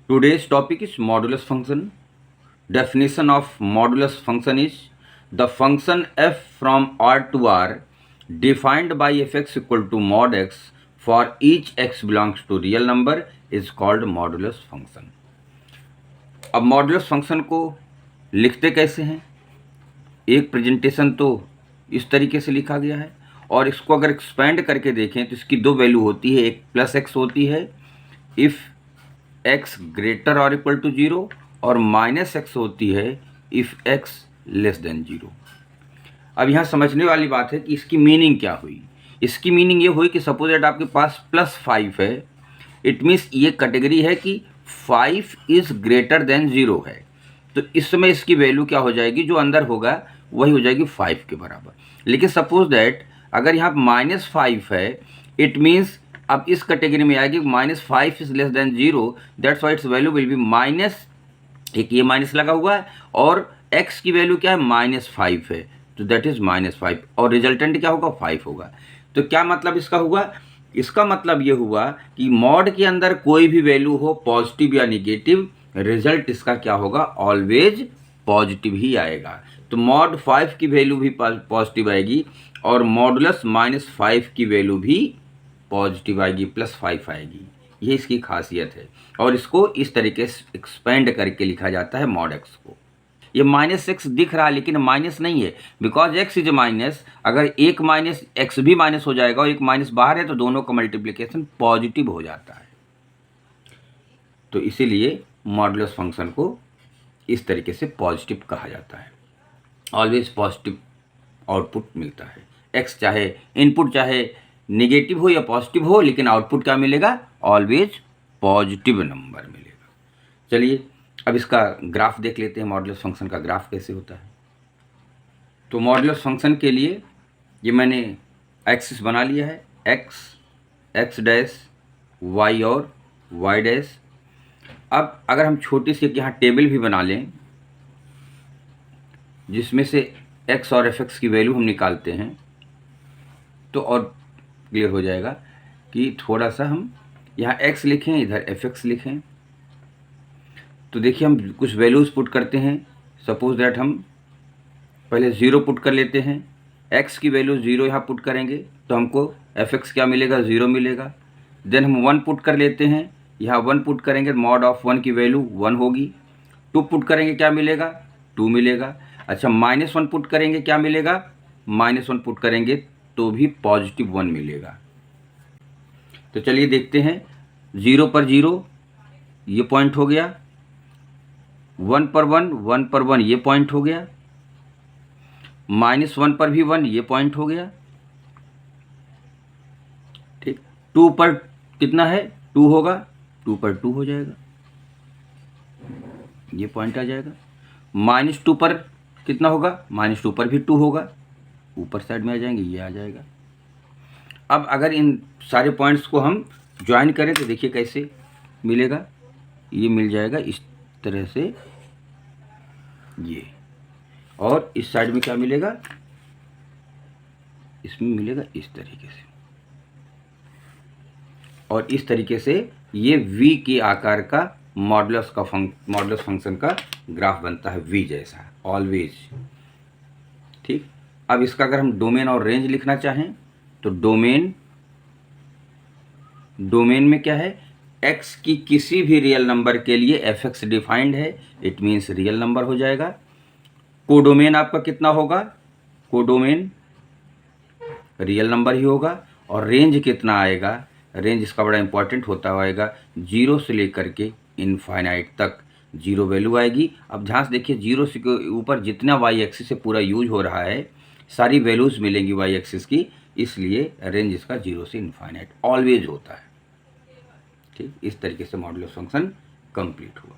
Today's topic is modulus function. Definition of modulus function is the function f from R to R defined by fx equal to mod x for each x belongs to real number is called modulus function. अब modulus function को लिखते कैसे हैं? एक presentation तो इस तरीके से लिखा गया है, और इसको अगर एक्सपेंड करके देखें तो इसकी दो वैल्यू होती है, एक प्लस एक्स होती है इफ़ एक्स ग्रेटर और इक्वल टू 0 और माइनस एक्स होती है इफ़ एक्स लेस देन 0. अब यहाँ समझने वाली बात है कि इसकी मीनिंग क्या हुई. इसकी मीनिंग ये हुई कि सपोज दैट आपके पास +5 है, इट मीन्स ये कैटेगरी है कि 5 इज़ ग्रेटर देन 0 है, तो इस समय इसकी वैल्यू क्या हो जाएगी, जो अंदर होगा वही हो जाएगी 5 के बराबर. लेकिन सपोज दैट अगर यहाँ -5 है, इट मीन्स अब इस कैटेगरी में आएगी -5 is less than 0, that's why it's value will be minus, एक ये माइनस लगा हुआ है और x की वैल्यू क्या है -5 है, तो दैट इज -5 और रिजल्टेंट क्या होगा 5 होगा. तो क्या मतलब इसका हुआ? इसका मतलब ये हुआ कि मॉड के अंदर कोई भी वैल्यू हो पॉजिटिव या निगेटिव, रिजल्ट इसका क्या होगा, ऑलवेज पॉजिटिव ही आएगा. तो मॉड 5 की वैल्यू भी पॉजिटिव आएगी और मॉडुलस -5 की वैल्यू भी पॉजिटिव आएगी, +5 आएगी. ये इसकी खासियत है और इसको इस तरीके से एक्सपेंड करके लिखा जाता है मॉड एक्स को. ये -x दिख रहा है लेकिन माइनस नहीं है, बिकॉज x इज माइनस. अगर एक माइनस x भी माइनस हो जाएगा और एक माइनस बाहर है तो दोनों का मल्टीप्लिकेशन पॉजिटिव हो जाता है. तो इसीलिए मॉडुलस फंक्शन को इस तरीके से पॉजिटिव कहा जाता है. ऑलवेज पॉजिटिव आउटपुट मिलता है. x चाहे इनपुट चाहे निगेटिव हो या पॉजिटिव हो, लेकिन आउटपुट क्या मिलेगा, ऑलवेज पॉजिटिव नंबर मिलेगा. चलिए अब इसका ग्राफ देख लेते हैं, मॉडुलस फंक्शन का ग्राफ कैसे होता है. तो मॉडुलस फंक्शन के लिए ये मैंने एक्सिस बना लिया है, एक्स डैश वाई और वाई डैश. अब अगर हम छोटी सी यहाँ टेबल भी बना लें जिसमें से x और fx की वैल्यू हम निकालते हैं तो और क्लियर हो जाएगा कि थोड़ा सा हम यहाँ x लिखें, इधर fx लिखें. तो देखिए हम कुछ वैल्यूज़ पुट करते हैं. सपोज दैट हम पहले 0 पुट कर लेते हैं, x की वैल्यू 0 यहाँ पुट करेंगे तो हमको fx क्या मिलेगा, 0 मिलेगा. देन हम 1 पुट कर लेते हैं, यहाँ 1 पुट करेंगे, मॉड ऑफ 1 की वैल्यू 1 होगी. 2 पुट करेंगे क्या मिलेगा, 2 मिलेगा. अच्छा -1 पुट करेंगे क्या मिलेगा, -1 पुट करेंगे तो भी पॉजिटिव 1 मिलेगा. तो चलिए देखते हैं, 0 पर 0 ये पॉइंट हो गया, 1 पर 1, 1 पर 1 ये पॉइंट हो गया, -1 पर भी 1 ये पॉइंट हो गया. ठीक, 2 पर कितना है, 2 होगा, 2 पर 2 हो जाएगा, ये पॉइंट आ जाएगा. -2 पर कितना होगा, -2 पर भी 2 होगा, ऊपर साइड में आ जाएंगे, ये आ जाएगा. अब अगर इन सारे पॉइंट्स को हम ज्वाइन करें तो देखिए कैसे मिलेगा, ये मिल जाएगा इस तरह से ये, और इस साइड में क्या मिलेगा, इसमें मिलेगा इस तरीके से, और इस तरीके से ये V के आकार का मॉडुलस फंक्शन का ग्राफ बनता है, V जैसा ऑलवेज. ठीक, अब इसका अगर हम डोमेन और रेंज लिखना चाहें तो डोमेन में क्या है, x की किसी भी रियल नंबर के लिए fx डिफाइंड है, इट मीन्स रियल नंबर हो जाएगा. कोडोमेन आपका कितना होगा, कोडोमेन रियल नंबर ही होगा. और रेंज कितना आएगा, रेंज इसका बड़ा इंपॉर्टेंट होता आएगा, 0 से लेकर के इनफाइनाइट तक 0 वैल्यू आएगी. अब ध्यान से देखिए, 0 से के ऊपर जितना वाई एक्सिस से पूरा यूज हो रहा है सारी वैल्यूज़ मिलेंगी वाई एक्सिस की, इसलिए रेंज इसका 0 से इनफाइनाइट ऑलवेज होता है. ठीक, इस तरीके से मॉडुलस फंक्शन कंप्लीट हुआ.